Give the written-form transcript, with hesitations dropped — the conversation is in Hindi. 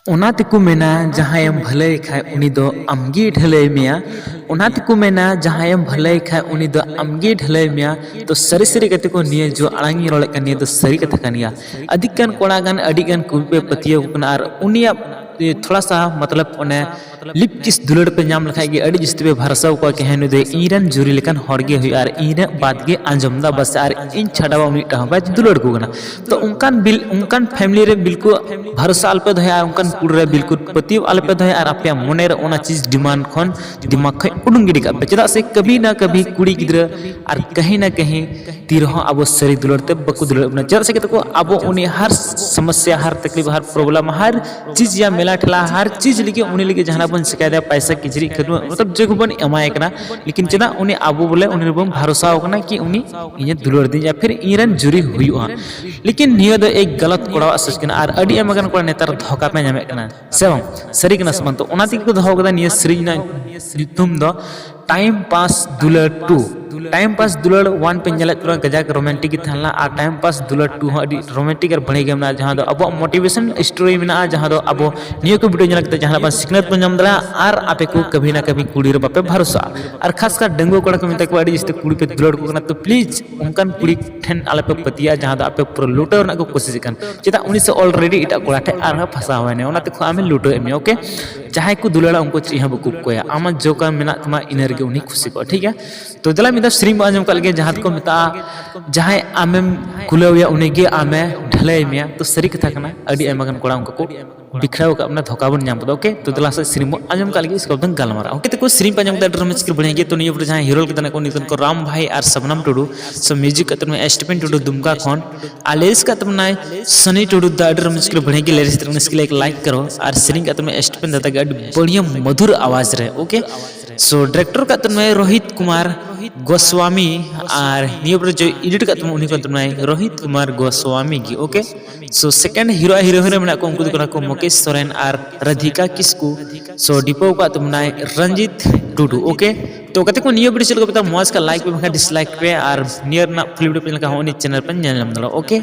ओना तेको मेना जहायम भलाई खाय उनी दो आमगे ढलई मेया। ओना तेको मेना जहायम भलाई खाय उनी दो आमगे ढलई मेया। तो सरी सरी कते को निये जो आड़ांगी रोले कनिया तो सरी कथा कनिया अधिकन कोड़ागन अडिगन कुलपे पतियो कुना आर उनिया थोड़ा सा मतलब उन्हें लिप किस दुलड़ पे नाम लिखाई गई अड़ी जिसते भरसा को कहने दे ईरन जुरी लेकन हॉर्गे हुई आर ईर बात गे अंजमदा बस आर इन छड़ावा उनी टहबा दुलड़ को गना तो उनकान फैमिली रे बिल्कुल भरोसा अल्पे दो है उनकान कुड़ रे बिल्कुल पति अल्पे दो है आर अपने मने रे ओना चीज डिमांड खन दिमाग खै उडुंग गिडी का चदा से कभी ना कभी कुड़ी गिद्र आर कहीं ना कहीं तीरह अब सरी दुलड़ते बकु दुलड़ चदा से को अब उनी हर समस्या हर तकलीफ हर प्रॉब्लम हर चीज या मेला ठेला हर चीज लिखे उन्हें लिखे जहां बन शिकायत पैसा किचरी खरु मतलब जगह बन एमाय कना लेकिन चना उन्हें आबो बोले उन्हें बन भरोसा होना कि उन्हीं इने दुलड़ दी या फिर ईरन जुरी हुआ लेकिन नियो दो एक गलत कोड़ा सच कना आर अडी एमगन कोड़ा नेतार धोखा पे नामे कना सेवं सरी कना समान तो ओना तिको धो कदा नियो सरी ना तुम दो टाइम पास दुलड़ 2 टाइम पास दुलड़ 1 पे जले तुरंत गजाक रोमांटिक थाना आ टाइम पास दुलड़ 2 हो अडी रोमांटिक और बने गेम ना जहां दो अब मोटिवेशन स्टोरी में ना जहां दो अब नियो को वीडियो जलक जहां बस सिखनत को जम दरा आर आपे को कभी ना कभी कुड़ी रे बापे भरोसा और खास कर डंगो कोड़ा को मिता को अडी जिसते कुड़ी पे दुलड़ को तो प्लीज उनकान कुड़ी ठेन आले पे पतिया जहां दो आपे पूरा लूटो ना को कोशिश कन चेता उनी से ऑलरेडी इटा कोड़ा ठे आर फसा होय ने ओना ते आमे लूटो एम ओके जहां को दुलड़ा उनको चिहा बकु कोया आमा जो का मेना तमा इनर के उनी खुशी को ठीक है तो जला मिदा श्री आजम कल जहां को मिता जहां आमेम कुलौया उनेगे आमे ढलई में तो सरी कथा कना अडी एमगन कोड़ा उनको को बिखराव का अपना धोखा बन नाम ओके तो दला से श्री आजम कल इसको दन गलमारा ओके तो को श्री आजम का ड्रामा स्क्रिप्ट बनेगे तो नियो जहां हीरो के तना को नितन को राम भाई और सबनम टुडू सो म्यूजिक का तने एस्टिपेन टुडू दुमका खन आलेस का तने Sunny Tudu the drama script बनेगे लेरिस तने इसके लिए एक लाइक करो और श्री का तने एस्टिपेन दादा बढ़िया मधुर आवाज रहे ओके सो डायरेक्टर का तने रोहित कुमार गोस्वामी और नियो जो एडिट का उन्हीं को रोहित कुमार गोस्वामी की okay so second hero hero में को उनको को मुकेश सोरेन और राधिका किस्कू सो डिपो का तुमनाय रंजित टुडू ओके तो कते को नियो वीडियो चल को पता मौज का लाइक पे डिसलाइक पे और नियर ना फुल वीडियो पे लगा हो चैनल पर ओके।